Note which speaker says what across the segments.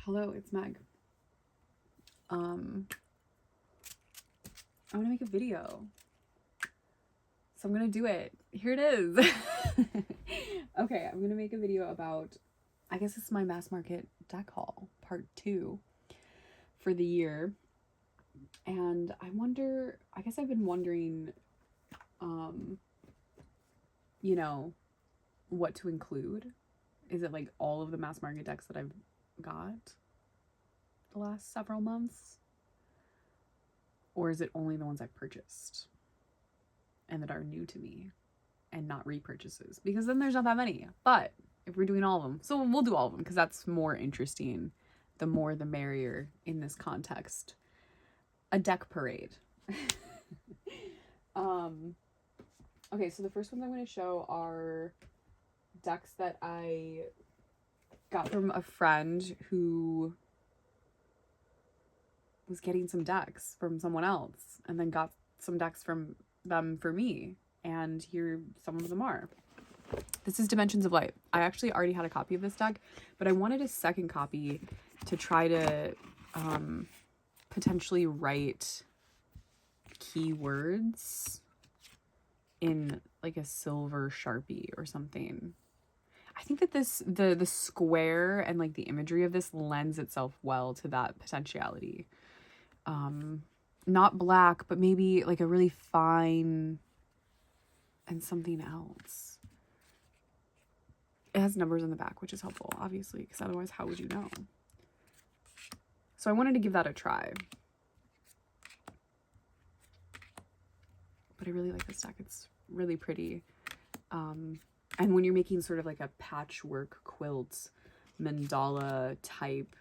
Speaker 1: Hello, it's Meg. I want to make a video. So I'm going to do it. Here it is. Okay, I'm going to make a video about, I guess it's my mass market deck haul, part 2 for the year. And I wonder, I guess I've been wondering, you know, what to include. Is it like all of the mass market decks that I've got the last several months? Or is it only the ones I've purchased and that are new to me and not repurchases? Because then there's not that many. But if we're doing all of them, so we'll do all of them because that's more interesting. The more the merrier in this context. A deck parade. Okay, so the first ones I'm going to show are decks that I got from a friend who was getting some decks from someone else and then got some decks from them for me, and here some of them are. This is Dimensions of Light. I actually already had a copy of this deck, but I wanted a second copy to try to potentially write keywords in like a silver Sharpie or something. I think that this the square and like the imagery of this lends itself well to that potentiality. Not black, but maybe like a really fine and something else. It has numbers on the back, which is helpful, obviously, because otherwise how would you know? So I wanted to give that a try. But I really like this deck. It's really pretty. And when you're making sort of like a patchwork quilt, mandala type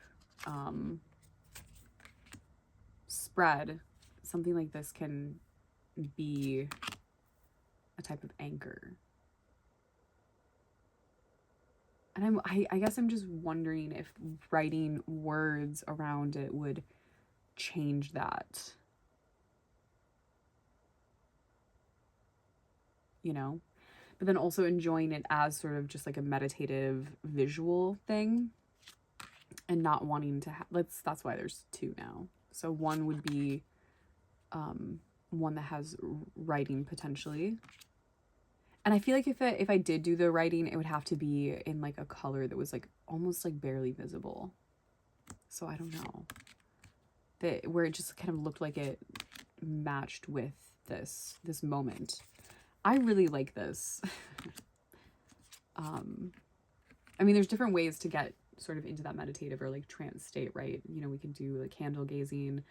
Speaker 1: spread, something like this can be a type of anchor. And I guess I'm just wondering if writing words around it would change that. You know? But then also enjoying it as sort of just like a meditative visual thing and not wanting to that's why there's 2 now. So one would be one that has writing potentially. And I feel like if I did do the writing, it would have to be in like a color that was like almost like barely visible. So I don't know. Where it just kind of looked like it matched with this moment. I really like this. I mean, there's different ways to get sort of into that meditative or like trance state, right? You know, we can do like candle gazing,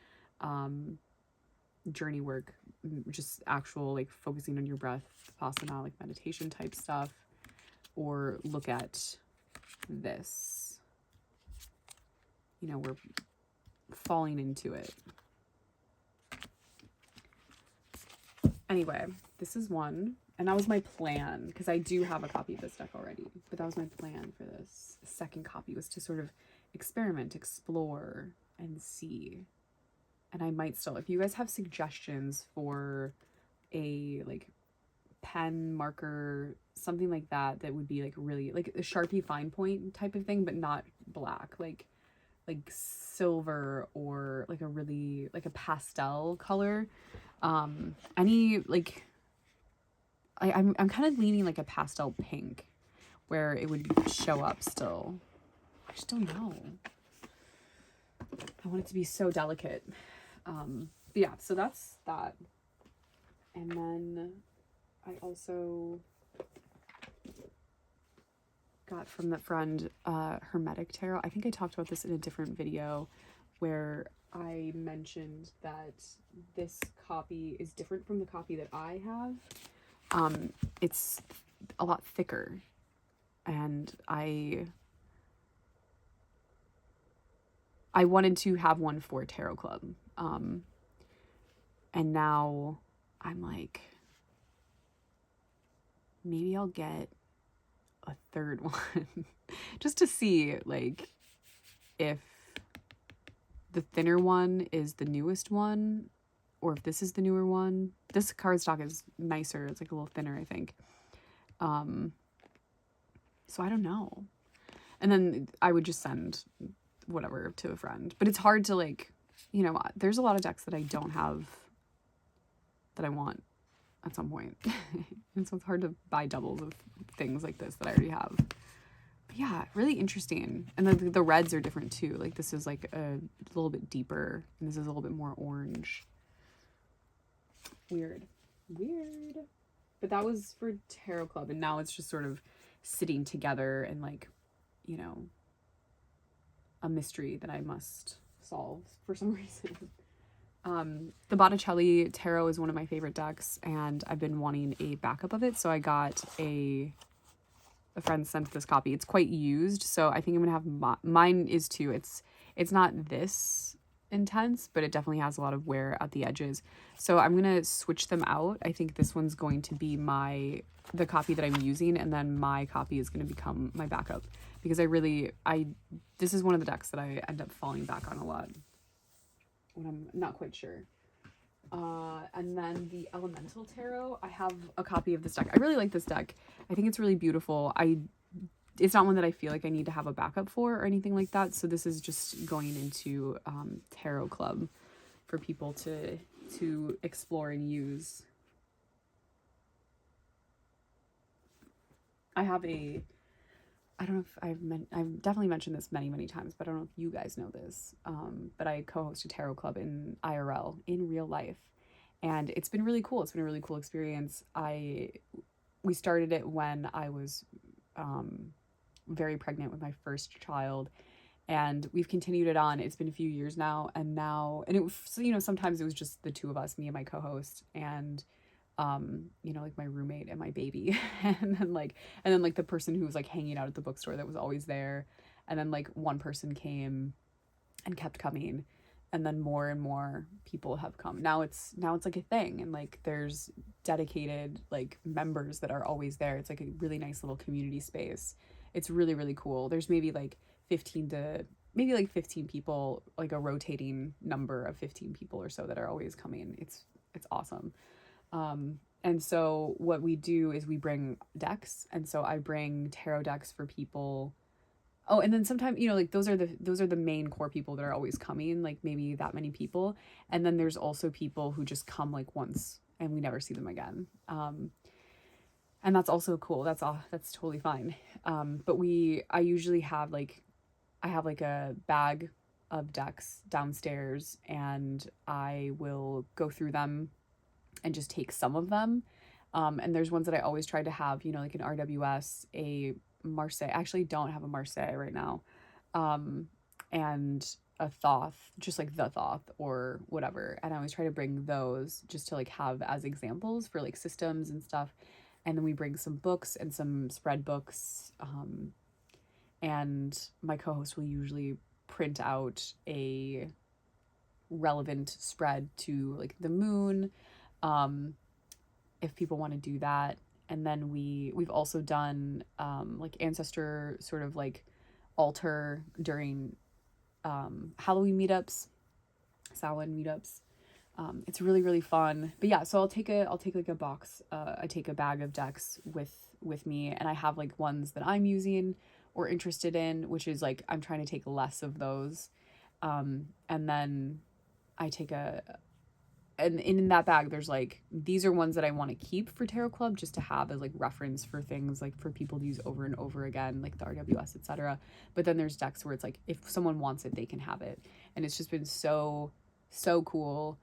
Speaker 1: journey work, just actual like focusing on your breath, vipassana, like meditation type stuff, or look at this. You know, we're falling into it. Anyway, this is one, and that was my plan, because I do have a copy of this deck already, but that was my plan for this second copy, was to sort of experiment, explore, and see. And I might still, if you guys have suggestions for a like pen, marker, something like that, that would be like really like a Sharpie fine point type of thing, but not black, like silver, or like a really like a pastel color. Any like I'm kind of leaning like a pastel pink where it would show up still. I just don't know. I want it to be so delicate. But yeah, so that's that. And then I also got from that friend Hermetic Tarot. I think I talked about this in a different video where I mentioned that this copy is different from the copy that I have. It's a lot thicker, and I wanted to have one for Tarot Club. And now I'm like, maybe I'll get a third one just to see like if the thinner one is the newest one or if this is the newer one. This cardstock is nicer. It's like a little thinner, I think. So I don't know. And then I would just send whatever to a friend. But it's hard to like, you know, there's a lot of decks that I don't have that I want at some point. And so it's hard to buy doubles of things like this that I already have. But yeah, really interesting. And the reds are different too. Like this is like a little bit deeper and this is a little bit more orange. Weird. But that was for Tarot Club, and now it's just sort of sitting together and like, you know, a mystery that I must solve for some reason. The Botticelli Tarot is one of my favorite decks, and I've been wanting a backup of it, so I got a friend sent this copy. It's quite used, so I think I'm gonna have mine is too. It's not this intense, but it definitely has a lot of wear at the edges, so I'm gonna switch them out. I think this one's going to be the copy that I'm using, and then my copy is going to become my backup, because this is one of the decks that I end up falling back on a lot when I'm not quite sure. And then the Elemental Tarot, I have a copy of this deck. I really like this deck. I think it's really beautiful. It's not one that I feel like I need to have a backup for or anything like that, so this is just going into Tarot Club for people to explore and use. I don't know if I've definitely mentioned this many times, but I don't know if you guys know this, but I co-host a tarot club in IRL, in real life, and it's been really cool. It's been a really cool experience. We started it when I was very pregnant with my first child, and we've continued it on. It's been a few years now, and it was, you know, sometimes it was just the two of us, me and my co-host, and you know, like my roommate and my baby, and then like the person who was like hanging out at the bookstore that was always there, and then like one person came and kept coming, and then more and more people have come. Now it's like a thing, and like there's dedicated like members that are always there. It's like a really nice little community space. It's really, really cool. There's maybe like 15 people, like a rotating number of 15 people or so that are always coming. It's awesome. And so what we do is we bring decks, and so I bring tarot decks for people. Oh, and then sometimes, you know, like those are the main core people that are always coming, like maybe that many people. And then there's also people who just come like once and we never see them again. And that's also cool. That's totally fine. But I usually have I have like a bag of decks downstairs, and I will go through them and just take some of them. And there's ones that I always try to have, you know, like an RWS, a Marseille. I actually don't have a Marseille right now. And a Thoth, just like the Thoth or whatever. And I always try to bring those just to like have as examples for like systems and stuff. And then we bring some books and some spread books. And my co-host will usually print out a relevant spread to like the moon, if people want to do that. And then we've also done like ancestor sort of like altar during Halloween meetups, Samhain meetups. It's really, really fun. But yeah, so I'll take like a box, I take a bag of decks with me, and I have like ones that I'm using or interested in, which is like I'm trying to take less of those. And then I take and in that bag there's like, these are ones that I want to keep for Tarot Club just to have as like reference for things like for people to use over and over again, like the RWS, etc. But then there's decks where it's like if someone wants it, they can have it. And it's just been so cool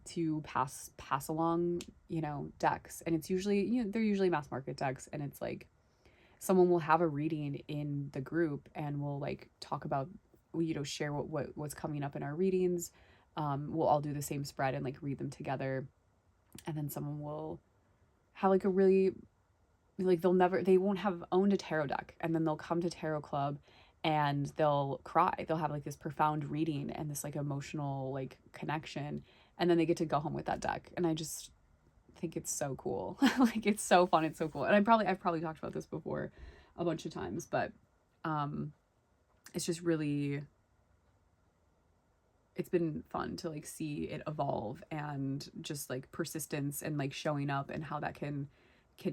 Speaker 1: to pass along, you know, decks. And it's usually, you know, they're usually mass market decks, and it's like someone will have a reading in the group and we'll like talk about, you know, share what's coming up in our readings. We'll all do the same spread and like read them together, and then someone will have like a really like they won't have owned a tarot deck, and then they'll come to Tarot Club and they'll cry. They'll have like this profound reading and this like emotional like connection, and then they get to go home with that deck. And I just think it's so cool. Like it's so fun, it's so cool. And I've probably talked about this before a bunch of times, but it's just really, it's been fun to like see it evolve, and just like persistence and like showing up, and how that can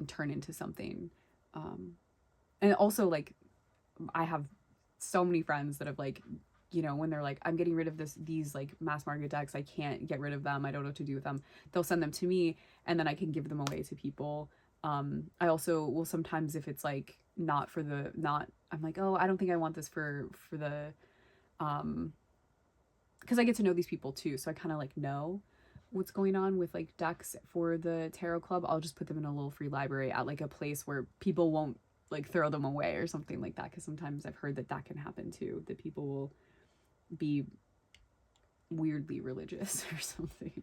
Speaker 1: turn into something. And also like I have so many friends that have like, you know, when they're like, I'm getting rid of these like mass market decks, I can't get rid of them, I don't know what to do with them, they'll send them to me, and then I can give them away to people. I also will sometimes, if it's like not for the, not, I'm like, oh, I don't think I want this for the, because I get to know these people too, so I kind of like know what's going on with like decks for the tarot club. I'll just put them in a little free library at like a place where people won't like throw them away or something like that, because sometimes I've heard that that can happen too, that people will be weirdly religious or something.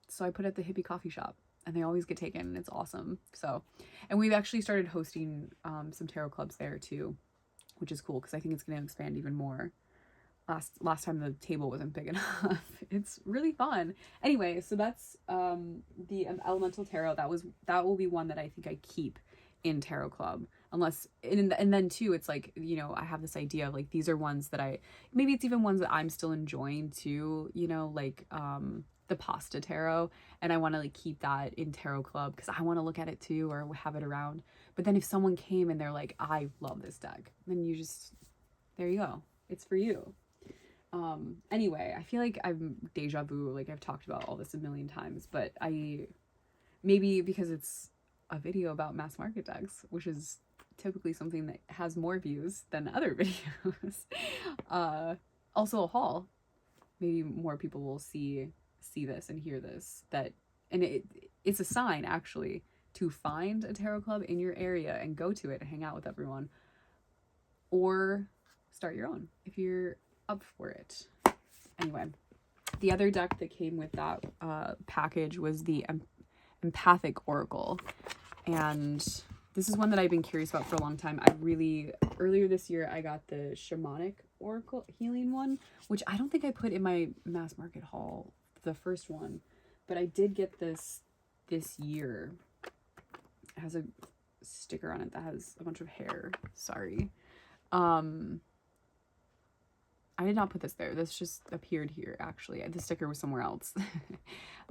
Speaker 1: So I put at the hippie coffee shop, and they always get taken, and it's awesome. So, and we've actually started hosting some tarot clubs there too, which is cool because I think it's going to expand even more. Last time the table wasn't big enough. It's really fun. Anyway, so that's the elemental tarot. That will be one that I think I keep in tarot club, unless, and then too, it's like, you know, I have this idea of like, these are ones that maybe it's even ones that I'm still enjoying too, you know, like the pasta tarot, and I want to like keep that in tarot club because I want to look at it too, or have it around. But then if someone came and they're like, I love this deck, then you just, there you go, it's for you. Anyway, I feel like I'm deja vu, like I've talked about all this a million times, but maybe because it's a video about mass market decks, which is typically something that has more views than other videos. Also a haul, maybe more people will see this and hear this, and it's a sign actually to find a tarot club in your area and go to it and hang out with everyone, or start your own if you're up for it. Anyway, the other deck that came with that package was the Empathic Oracle, and this is one that I've been curious about for a long time. Earlier this year I got the Shamanic Oracle healing one, which I don't think I put in my mass market haul, the first one, but I did get this year. It has a sticker on it that has a bunch of hair. Sorry. I did not put this there. This just appeared here, actually. The sticker was somewhere else.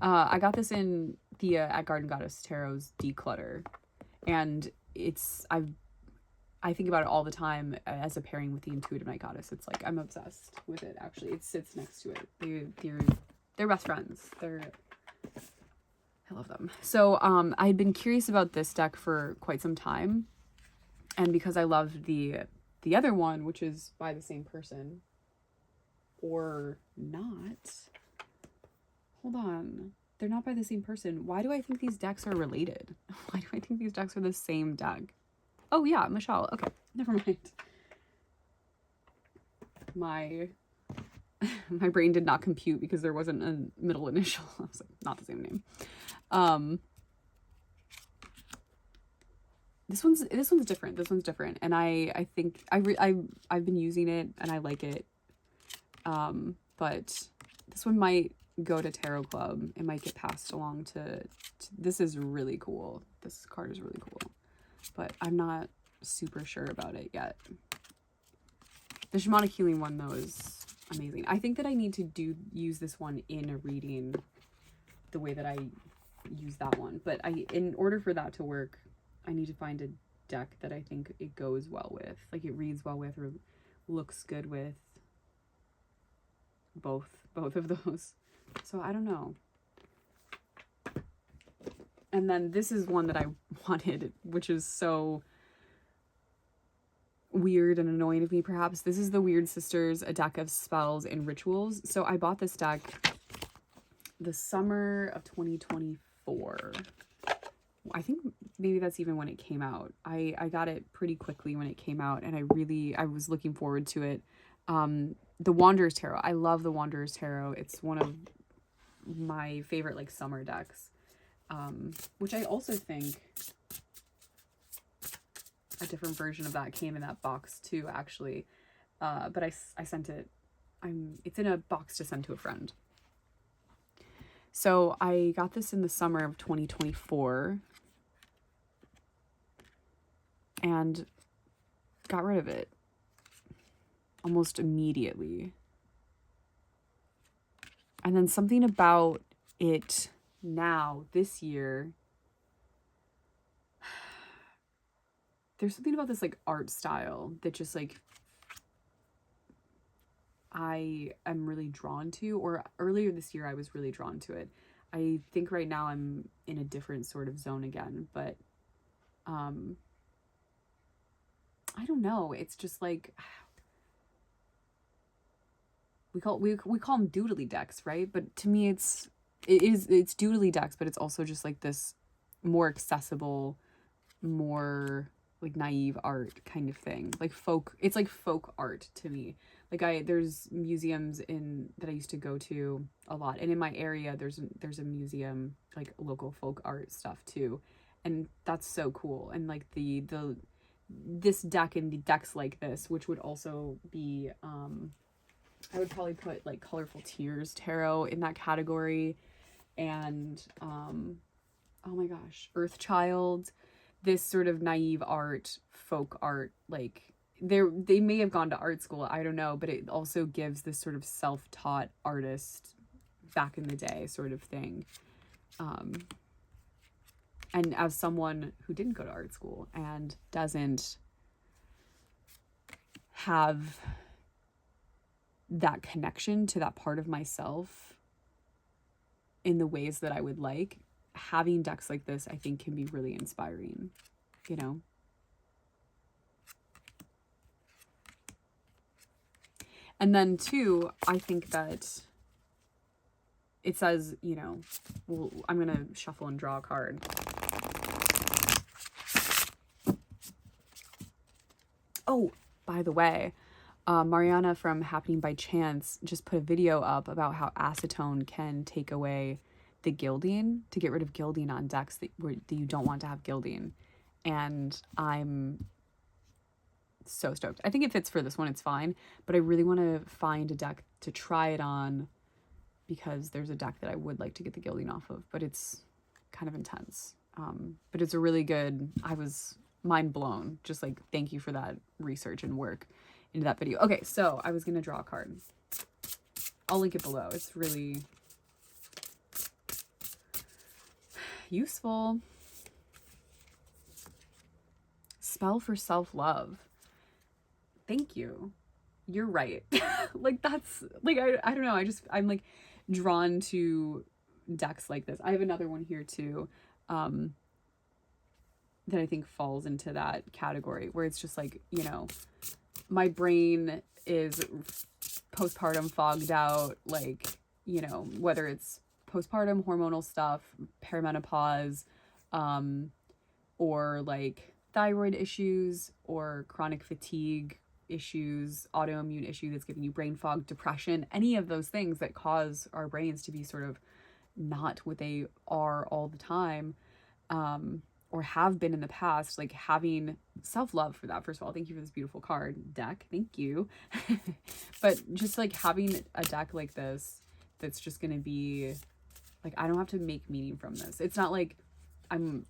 Speaker 1: I got this in Thea at Garden Goddess Tarot's Declutter. And I think about it all the time as a pairing with the Intuitive Night Goddess. It's like, I'm obsessed with it, actually. It sits next to it. They're best friends. I love them. So I had been curious about this deck for quite some time. And because I loved the other one, which is by the same person, or not. Hold on. They're not by the same person. Why do I think these decks are related? Why do I think these decks are the same deck? Oh yeah, Michelle. Okay, never mind. My brain did not compute because there wasn't a middle initial. I was like, not the same name. This one's different. This one's different, and I think I've been using it and I like it. But this one might go to Tarot Club. It might get passed along to this is really cool. This card is really cool, but I'm not super sure about it yet. The Shamanic Healing one though is amazing. I think that I need to use this one in a reading the way that I use that one, but in order for that to work, I need to find a deck that I think it goes well with, like it reads well with or looks good with both of those. So I don't know. And then this is one that I wanted, which is so weird and annoying of me perhaps. This is the Wyrd Sisters, a deck of spells and rituals. So I bought this deck the summer of 2024. I think maybe that's even when it came out. I got it pretty quickly when it came out, and I was looking forward to it. The Wanderer's Tarot. I love the Wanderer's Tarot. It's one of my favorite like summer decks. Which I also think a different version of that came in that box too, actually. But I sent it. It's in a box to send to a friend. So I got this in the summer of 2024 and got rid of it almost immediately. And then something about it now, this year, there's something about this like art style that just like I am really drawn to, or earlier this year I was really drawn to it. I think right now I'm in a different sort of zone again, but I don't know. It's just like we call them doodly decks, right? But to me it's doodly decks, but it's also just like this more accessible, more like naive art kind of thing. Like folk, it's like folk art to me. Like there's museums in that I used to go to a lot, and in my area there's a museum, like local folk art stuff too, and that's so cool. And like the this deck and the decks like this, which would also be I would probably put like Colorful Tears Tarot in that category, and oh my gosh, Earthchild, this sort of naive art, folk art, like they may have gone to art school, I don't know, but it also gives this sort of self-taught artist back in the day sort of thing. And as someone who didn't go to art school and doesn't have that connection to that part of myself in the ways that I would like, having decks like this, I think, can be really inspiring, you know? And then too, I think that it says, you know, well, I'm going to shuffle and draw a card. Oh, by the way, Mariana from Happening by Chance just put a video up about how acetone can take away the gilding, to get rid of gilding on decks that you don't want to have gilding. And I'm so stoked. I think it fits for this one, it's fine, but I really want to find a deck to try it on, because there's a deck that I would like to get the gilding off of, but it's kind of intense. But it's a really good, I was mind blown. Just like, thank you for that research and work into that video. Okay, so I was going to draw a card. I'll link it below. It's really useful. Spell for self-love. Thank you. You're right. Like, that's like, I don't know. I'm like drawn to decks like this. I have another one here too, that I think falls into that category, where it's just like, you know, my brain is postpartum fogged out, like, you know, whether it's postpartum hormonal stuff, perimenopause, or like thyroid issues or chronic fatigue issues, autoimmune issue that's giving you brain fog, depression, any of those things that cause our brains to be sort of not what they are all the time, or have been in the past, like having self-love for that. First of all, thank you for this beautiful card deck. Thank you. But just like having a deck like this, that's just going to be like, I don't have to make meaning from this. It's not like I'm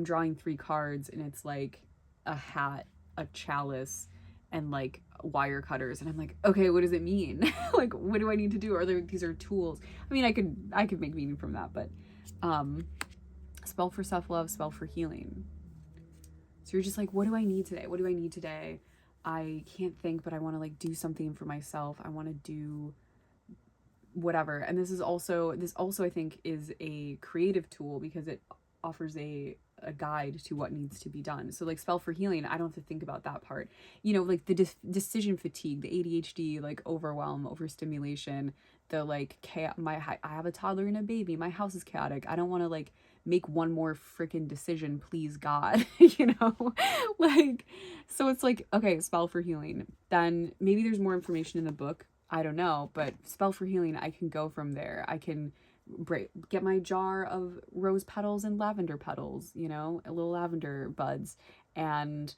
Speaker 1: drawing 3 cards and it's like a hat, a chalice, and like wire cutters, and I'm like, okay, what does it mean? Like, what do I need to do? These are tools. I mean, I could make meaning from that, but spell for self-love, spell for healing. So you're just like, what do I need today? What do I need today? I can't think, but I want to like do something for myself. I want to do whatever. And this also I think is a creative tool, because it offers a guide to what needs to be done. So like spell for healing, I don't have to think about that part. You know, like the decision fatigue, the ADHD, like overwhelm, overstimulation, the like I have a toddler and a baby. My house is chaotic. I don't want to like make one more freaking decision, please God. You know, like, so it's like, okay, spell for healing. Then maybe there's more information in the book, I don't know, but spell for healing, I can go from there. I can get my jar of rose petals and lavender petals, you know, a little lavender buds, and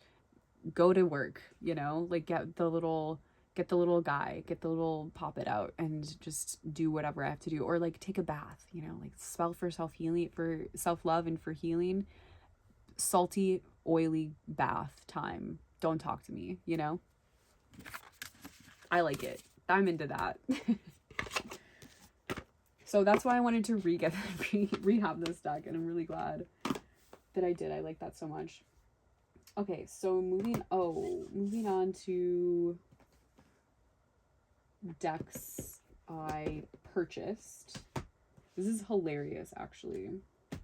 Speaker 1: go to work, you know, like get the little guy, get the little pop it out, and just do whatever I have to do. Or like take a bath, you know, like spell for self-healing, for self-love and for healing. Salty, oily bath time. Don't talk to me, you know? I like it. I'm into that. So that's why I wanted to rehab this deck, and I'm really glad that I did. I like that so much. Okay, so moving on to decks I purchased. This is hilarious, actually. I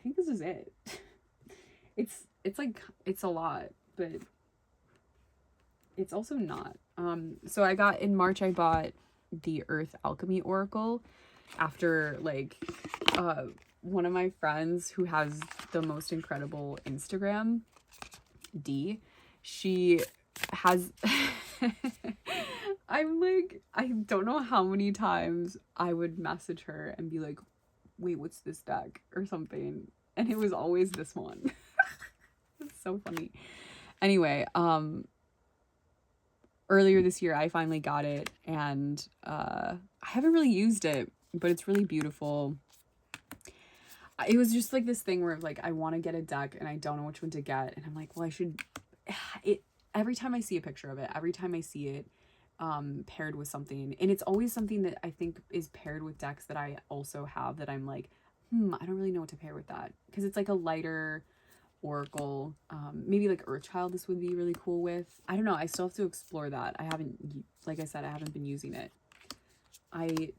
Speaker 1: think this is it. It's like, it's a lot, but it's also not. So in March, I bought the Earth Alchemy Oracle after, like, one of my friends who has the most incredible Instagram, D, she has I'm like, I don't know how many times I would message her and be like, wait, what's this deck or something, and it was always this one. It's so funny. Anyway, earlier this year I finally got it, and I haven't really used it, but it's really beautiful. It was just like this thing where, like, I want to get a deck and I don't know which one to get, and I'm like, well, I should. It every time I see a picture of it, every time I see it paired with something, and it's always something that I think is paired with decks that I also have, that I'm like, I don't really know what to pair with that, because it's like a lighter oracle. Maybe like Earthchild this would be really cool with. I don't know, I still have to explore that. I haven't, like I said, I haven't been using it. I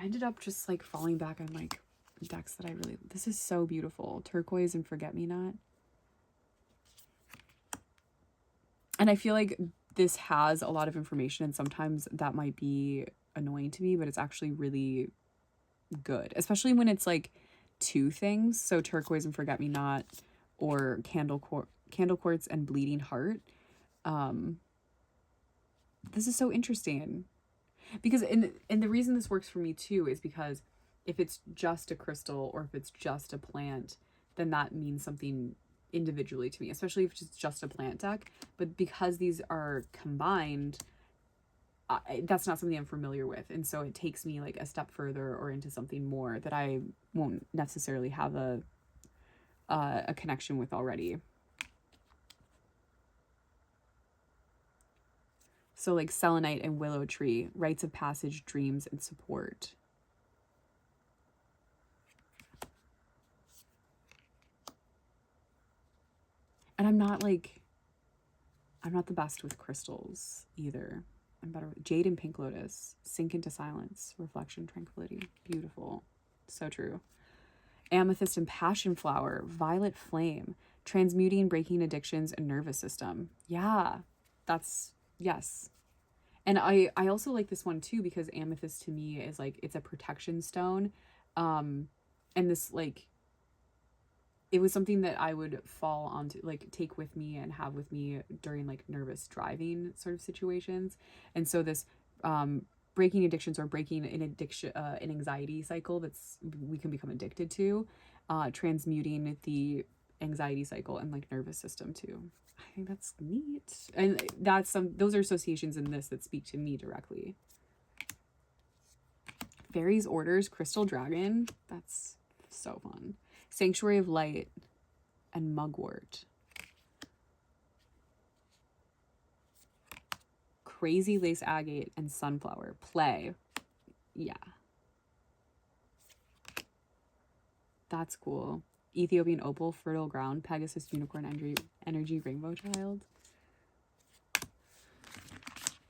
Speaker 1: ended up just like falling back on like decks that I really, this is so beautiful. Turquoise and Forget Me Not. And I feel like this has a lot of information, and sometimes that might be annoying to me, but it's actually really good, especially when it's like two things. So Turquoise and Forget Me Not, or Candle Quartz and Bleeding Heart. This is so interesting, because and the reason this works for me too is because if it's just a crystal or if it's just a plant, then that means something individually to me, especially if it's just a plant deck. But because these are combined, that's not something I'm familiar with, and so it takes me like a step further or into something more that I won't necessarily have a connection with already. So like Selenite and Willow Tree, rites of passage, dreams, and support. And I'm not the best with crystals either. I'm better with Jade and Pink Lotus. Sink into silence. Reflection, tranquility. Beautiful. So true. Amethyst and Passion Flower. Violet Flame. Transmuting, breaking addictions, and nervous system. Yeah. Yes. And I also like this one too, because amethyst to me is like, it's a protection stone. And this, like, it was something that I would fall onto, like, take with me and have with me during like nervous driving sort of situations. And so this breaking addictions, or breaking an anxiety cycle that's we can become addicted to, transmuting the anxiety cycle and like nervous system too. I think that's neat. And those are associations in this that speak to me directly. Fairies Orders, Crystal Dragon. That's so fun. Sanctuary of Light and Mugwort. Crazy Lace Agate and Sunflower. Play. Yeah. That's cool. Ethiopian Opal, Fertile Ground, Pegasus Unicorn Energy, Rainbow Child.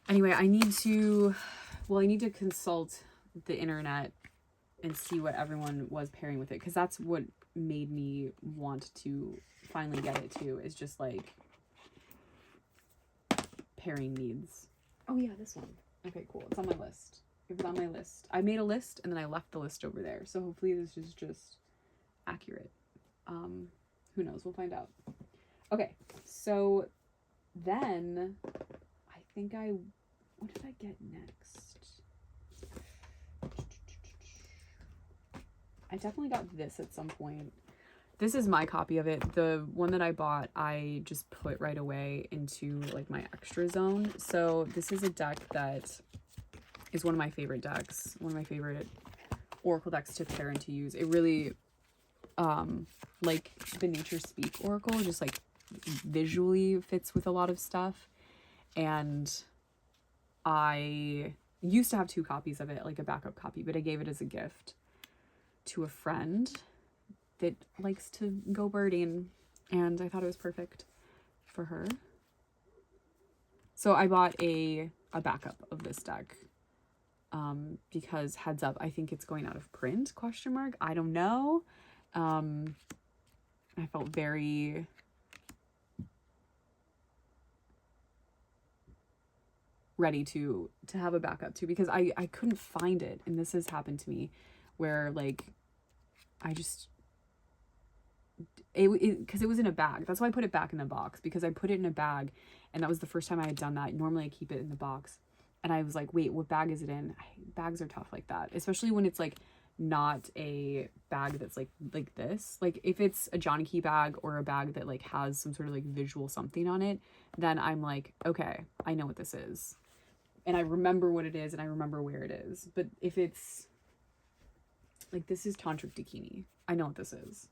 Speaker 1: Anyway, I need to consult the internet and see what everyone was pairing with it, because that's what made me want to finally get it too, is just like pairing needs. Oh yeah, this one. Okay, cool. It's on my list. It was on my list. I made a list and then I left the list over there. So hopefully this is just accurate. Who knows? We'll find out. Okay, so then I think what did I get next? I definitely got this at some point. This is my copy of it. The one that I bought, I just put right away into like my extra zone. So this is a deck that is one of my favorite decks, one of my favorite oracle decks to pair and to use. It really, like the Nature Speak Oracle, just like visually fits with a lot of stuff. And I used to have 2 copies of it, like a backup copy, but I gave it as a gift to a friend that likes to go birding, and I thought it was perfect for her. So I bought a backup of this deck because, heads up, I think it's going out of print, ? I don't know. I felt very ready to have a backup too, because I couldn't find it. And this has happened to me where like I just because it was in a bag. That's why I put it back in the box, because I put it in a bag, and that was the first time I had done that. Normally I keep it in the box, and I was like, wait, what bag is it in? Bags are tough like that, especially when it's like not a bag that's like this. Like if it's a Johnny Key bag or a bag that like has some sort of like visual something on it, then I'm like, okay, I know what this is, and I remember what it is, and I remember where it is. But if it's like, this is Tantric Dakini, I know what this is.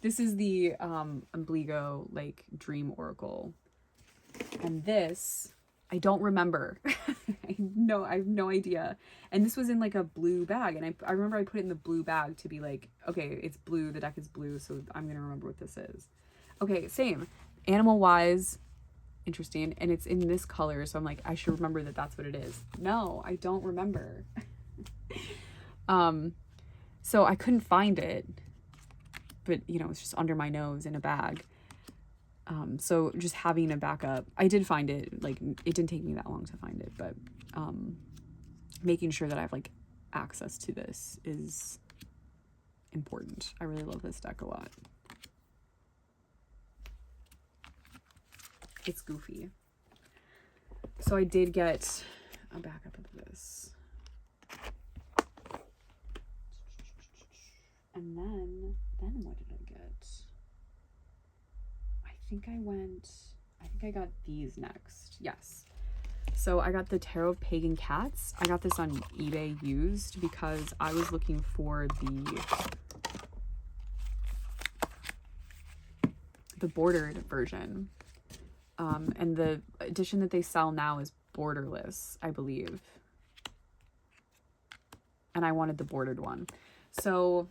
Speaker 1: This is the Ombligo like Dream Oracle, and this I don't remember. I have no idea. And this was in like a blue bag, and I remember I put it in the blue bag to be like, okay, it's blue, the deck is blue, so I'm gonna remember what this is. Okay, same. Animal Wise, interesting, and it's in this color, so I'm like, I should remember that that's what it is. No, I don't remember. So I couldn't find it, but you know, it's just under my nose in a bag. So just having a backup, I did find it, like it didn't take me that long to find it, but making sure that I have like access to this is important. I really love this deck a lot. It's goofy. So I did get a backup of this. And then what did I get? I think I got these next. Yes. So I got the Tarot of Pagan Cats. I got this on eBay used because I was looking for the bordered version. And the edition that they sell now is borderless, I believe. And I wanted the bordered one. So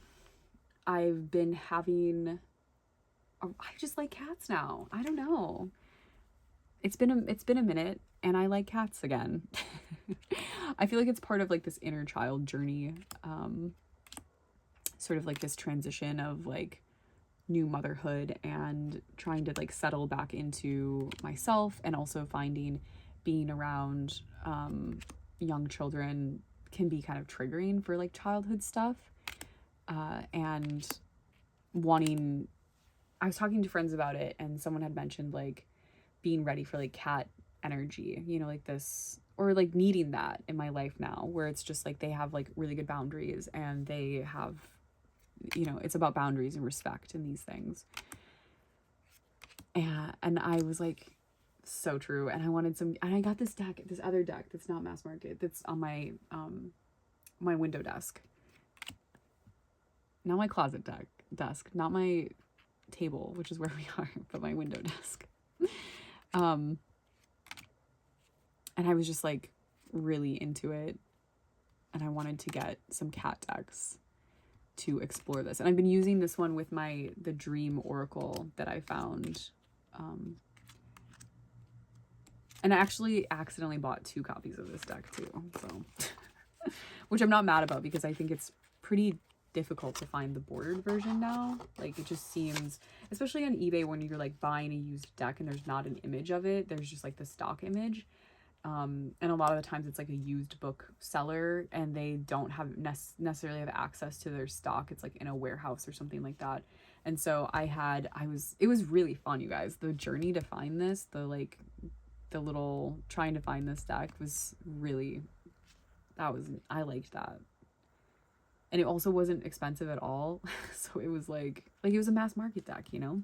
Speaker 1: I've been having, I just like cats now. I don't know. It's been a minute, and I like cats again. I feel like it's part of like this inner child journey, sort of like this transition of like new motherhood and trying to like settle back into myself, and also finding being around young children can be kind of triggering for like childhood stuff. And I was talking to friends about it, and someone had mentioned like being ready for like cat energy, you know, like this, or like needing that in my life now, where it's just like they have like really good boundaries, and they have, you know, it's about boundaries and respect and these things. And I was like, so true. And I wanted some, and I got this other deck that's not mass market, that's on my my window desk. Not my closet desk, not my table, which is where we are, but my window desk. And I was just like really into it, and I wanted to get some cat decks to explore this. And I've been using this one with the Dream Oracle that I found. And I actually accidentally bought 2 copies of this deck too, so which I'm not mad about, because I think it's pretty difficult to find the bordered version now. Like it just seems, especially on eBay, when you're like buying a used deck and there's not an image of it, there's just like the stock image. And a lot of the times it's like a used book seller, and they don't have necessarily have access to their stock. It's like in a warehouse or something like that. And so it was really fun, you guys. The journey to find this, the little trying to find this deck was really, I liked that. And it also wasn't expensive at all. So it was like it was a mass market deck, you know?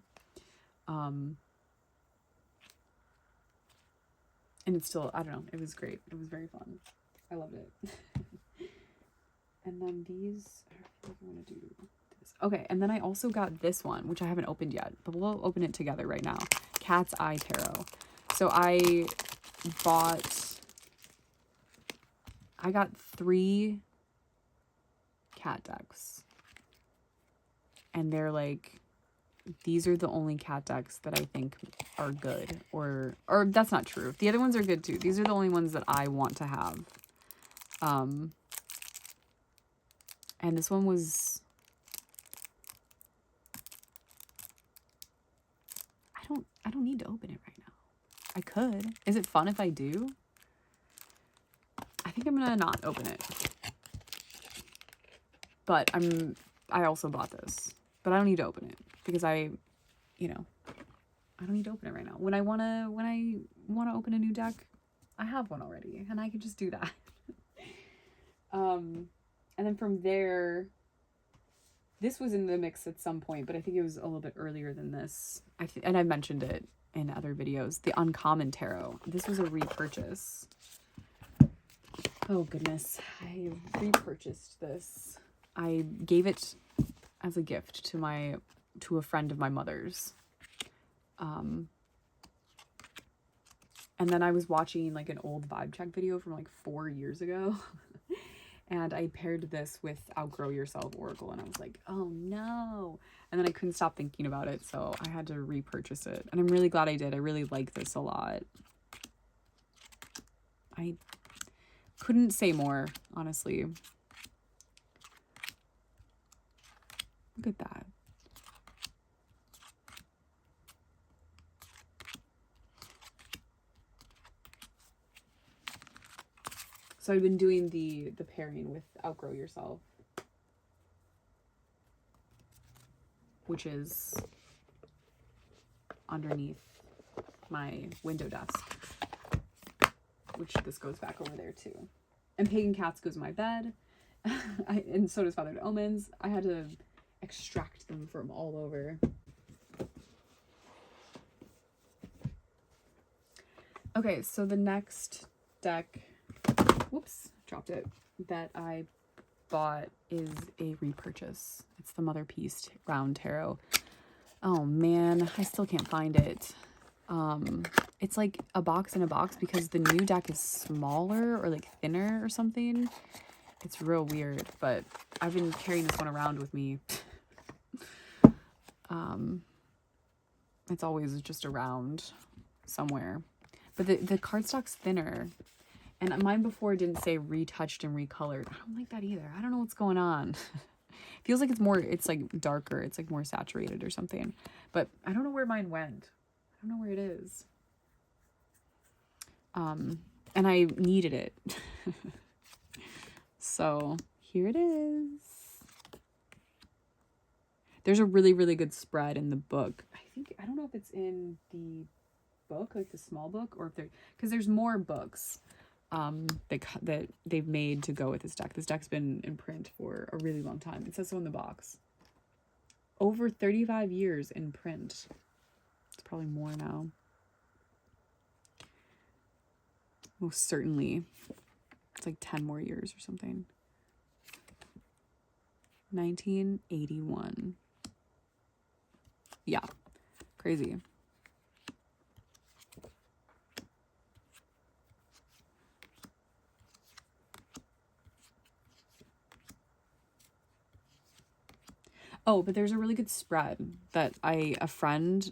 Speaker 1: And it's still, I don't know, it was great. It was very fun. I loved it. And then these, I feel like I want to do this. Okay, and then I also got this one, which I haven't opened yet, but we'll open it together right now. Cat's Eye Tarot. So I got 3 cat decks. and they're like, these are the only cat decks that I think are good, or that's not true. The other ones are good too. These are the only ones that I want to have. And this one was, I don't need to open it right now. I could. Is it fun if I do? I think I'm gonna not open it. But I also bought this. But I don't need to open it because I don't need to open it right now. When I wanna open a new deck, I have one already, and I can just do that. And then from there, this was in the mix at some point, but I think it was a little bit earlier than this. And I mentioned it in other videos. The Uncommon Tarot. This was a repurchase. Oh goodness, I repurchased this. I gave it as a gift to a friend of my mother's. And then I was watching like an old vibe check video from like 4 years ago. And I paired this with Outgrow Yourself Oracle, and I was like, oh no. And then I couldn't stop thinking about it, so I had to repurchase it. And I'm really glad I did. I really like this a lot. I couldn't say more, honestly. Look at that. So I've been doing the pairing with Outgrow Yourself, which is underneath my window desk, which this goes back over there too. And Pagan Cats goes in my bed, and so does Feathered Omens. I had to extract them from all over. Okay, so the next deck, whoops, dropped it, that I bought is a repurchase. It's the Motherpeace Round Tarot. Oh man, I still can't find it. It's like a box in a box because the new deck is smaller or like thinner or something. It's real weird, but I've been carrying this one around with me. It's always just around somewhere. But the cardstock's thinner. And mine before didn't say retouched and recolored. I don't like that either. I don't know what's going on. Feels like it's like darker. It's like more saturated or something. But I don't know where mine went. I don't know where it is. And I needed it. So here it is. There's a really, really good spread in the book. I don't know if it's in the book, like the small book, or if because there's more books that they've made to go with this deck. This deck's been in print for a really long time. It says so in the box. Over 35 years in print. It's probably more now. Most certainly. It's like 10 more years or something. 1981. Yeah. Crazy. Oh, but there's a really good spread that a friend,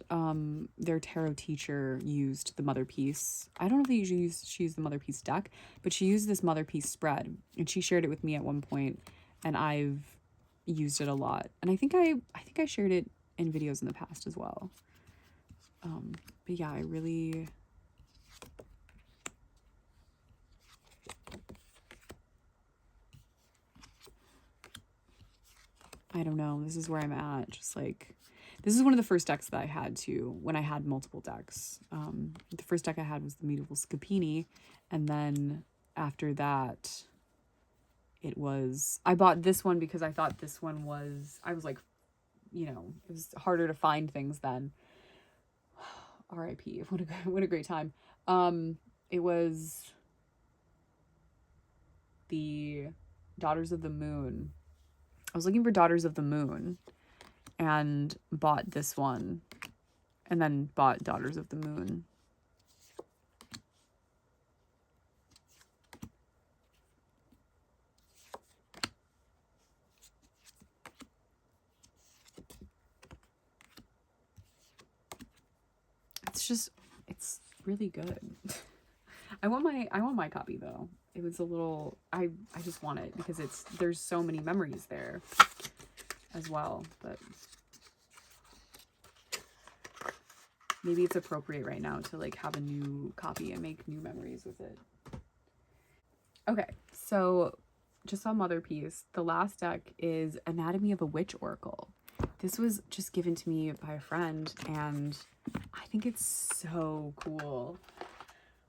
Speaker 1: their tarot teacher used the Motherpeace. I don't know if they usually she used the Motherpeace deck, but she used this Motherpeace spread, and she shared it with me at one point, and I've used it a lot. And I think I shared it in videos in the past as well. But yeah, I don't know. This is where I'm at. Just like, this is one of the first decks that I had too, when I had multiple decks. The first deck I had was the Medieval Scapini. And then after that, I bought this one because I thought this one was, I was like, it was harder to find things then. R.I.P. What a great time. It was the Daughters of the Moon. I was looking for Daughters of the Moon and bought this one, and then bought Daughters of the Moon. it's really good. I want my copy though. It was a little, I just want it because there's so many memories there as well, but maybe it's appropriate right now to like have a new copy and make new memories with it. Okay, so just on Motherpeace, the last deck is Anatomy of a Witch Oracle. This was just given to me by a friend, and I think it's so cool.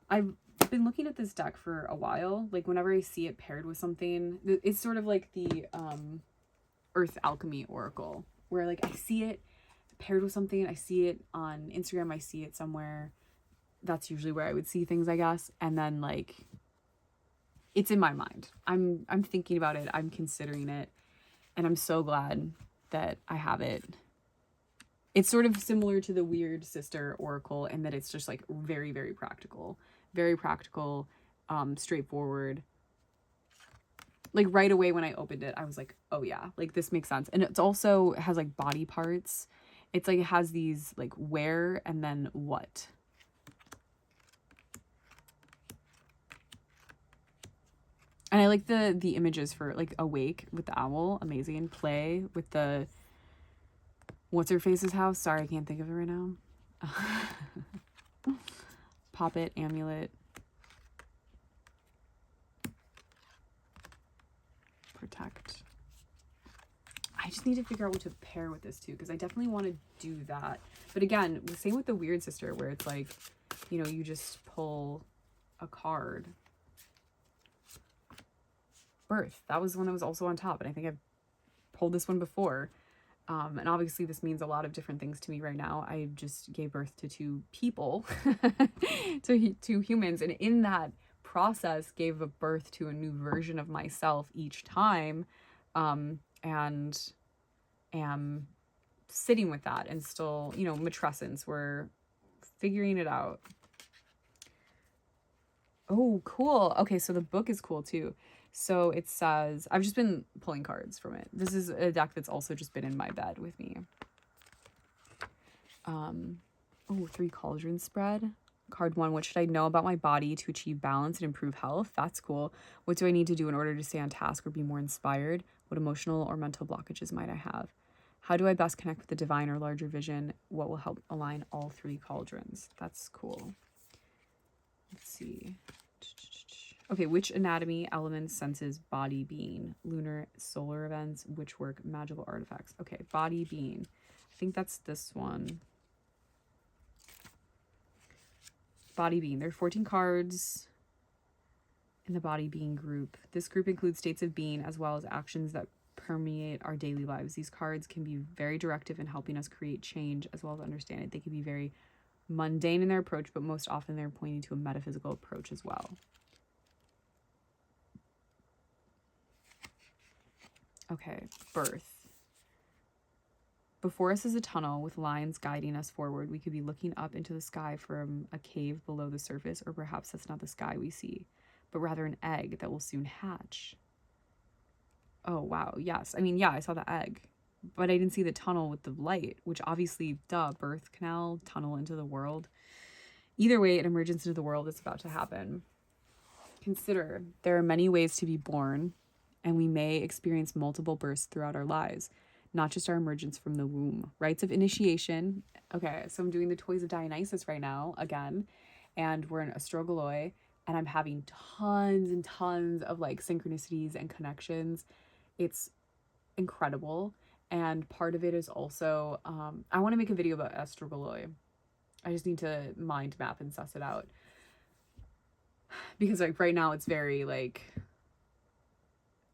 Speaker 1: I've been looking at this deck for a while. Like, whenever I see it paired with something, it's sort of like the Earth Alchemy Oracle, where like I see it paired with something, I see it on Instagram, I see it somewhere. That's usually where I would see things, I guess. And then like it's in my mind. I'm thinking about it, I'm considering it, and I'm so glad that I have it. It's sort of similar to the Wyrd sister oracle in that it's just like very, very practical, straightforward. Like right away when I opened it, I was like, oh yeah, like this makes sense. And it also has like body parts. It's like it has these like where and then what. And I like the images for like awake with the owl, amazing. Play with the what's her face's house. Sorry, I can't think of it right now. Poppet, amulet, protect. I just need to figure out what to pair with this too, because I definitely want to do that. But again, same with the Wyrd sister, where it's like, you know, you just pull a card. Birth, that was one that was also on top, and I think I've pulled this one before. And obviously this means a lot of different things to me right now. I just gave birth to 2 people, to 2 humans, and in that process gave a birth to a new version of myself each time, and am sitting with that and still, you know, matrescence, we're figuring it out. Oh, cool. Okay, so the book is cool too. So it says, I've just been pulling cards from it. This is a deck that's also just been in my bed with me. Oh, 3 cauldrons spread. Card 1, what should I know about my body to achieve balance and improve health? That's cool. What do I need to do in order to stay on task or be more inspired? What emotional or mental blockages might I have? How do I best connect with the divine or larger vision? What will help align all 3 cauldrons? That's cool. Let's see. Okay, which anatomy, elements, senses, body, being, lunar, solar events, witch work, magical artifacts. Okay, body, being. I think that's this one. Body, being. There are 14 cards in the body, being group. This group includes states of being as well as actions that permeate our daily lives. These cards can be very directive in helping us create change as well as understand it. They can be very mundane in their approach, but most often they're pointing to a metaphysical approach as well. Okay, birth. Before us is a tunnel with lines guiding us forward. We could be looking up into the sky from a cave below the surface, or perhaps that's not the sky we see, but rather an egg that will soon hatch. Oh, wow. Yes. I mean, yeah, I saw the egg, but I didn't see the tunnel with the light, which obviously, duh, birth canal, tunnel into the world. Either way, an emergence into the world is about to happen. Consider, there are many ways to be born, and we may experience multiple births throughout our lives, not just our emergence from the womb. Rites of initiation. Okay, so I'm doing the Toys of Dionysus right now, again, and we're in Astrogoloi, and I'm having tons and tons of like synchronicities and connections. It's incredible, and part of it is also, I want to make a video about Astrogoloi. I just need to mind map and suss it out. Because like right now it's very like,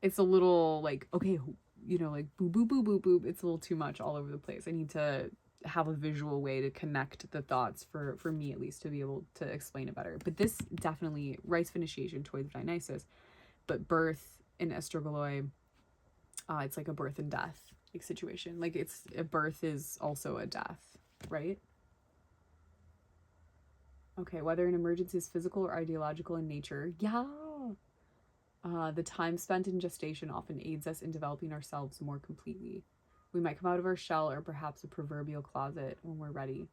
Speaker 1: it's a little like, okay, you know, like boop, boop, boop, boop, boop. It's a little too much all over the place. I need to have a visual way to connect the thoughts for me at least to be able to explain it better. But this definitely, rites of initiation, Toys of Dionysus, but birth in Astrogoloi, it's like a birth and death like situation. Like it's, a birth is also a death, right? Okay, whether an emergence is physical or ideological in nature. Yeah. The time spent in gestation often aids us in developing ourselves more completely. We might come out of our shell or perhaps a proverbial closet when we're ready.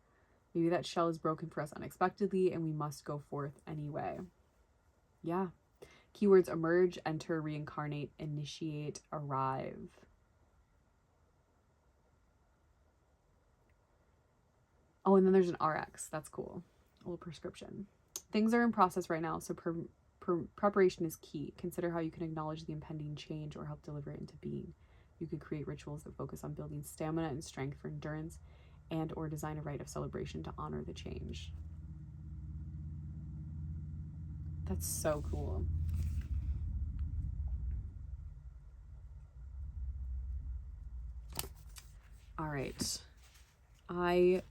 Speaker 1: Maybe that shell is broken for us unexpectedly and we must go forth anyway. Yeah. Keywords: emerge, enter, reincarnate, initiate, arrive. Oh, and then there's an RX. That's cool. A little prescription. Things are in process right now, so preparation is key. Consider how you can acknowledge the impending change or help deliver it into being. You could create rituals that focus on building stamina and strength for endurance, and or design a rite of celebration to honor the change. That's so cool. All right. I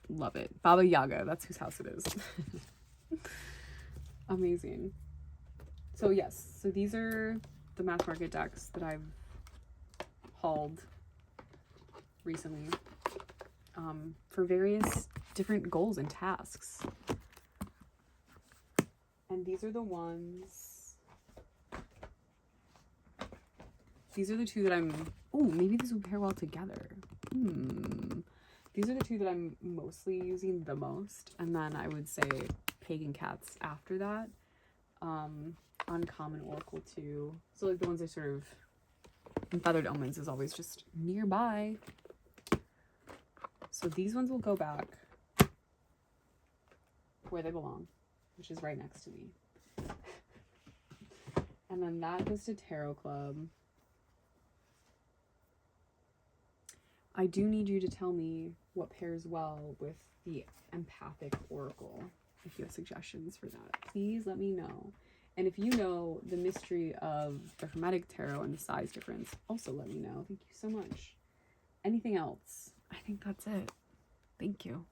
Speaker 1: love it. Baba Yaga, that's whose house it is. Amazing. So yes, so these are the mass market decks that I've hauled recently for various different goals and tasks. And these are the ones, these are the two that I'm, oh, maybe these will pair well together. These are the two that I'm mostly using the most. And then I would say Pagan Cats after that. Uncommon Oracle too. So like the ones I sort of, and Feathered Omens is always just nearby. So these ones will go back where they belong, which is right next to me. And then that goes to Tarot Club. I do need you to tell me what pairs well with the Empathic Oracle. If you have suggestions for that, please let me know. And if you know the mystery of the Hermetic Tarot and the size difference, also let me know. Thank you so much. Anything else? I think that's it. Thank you.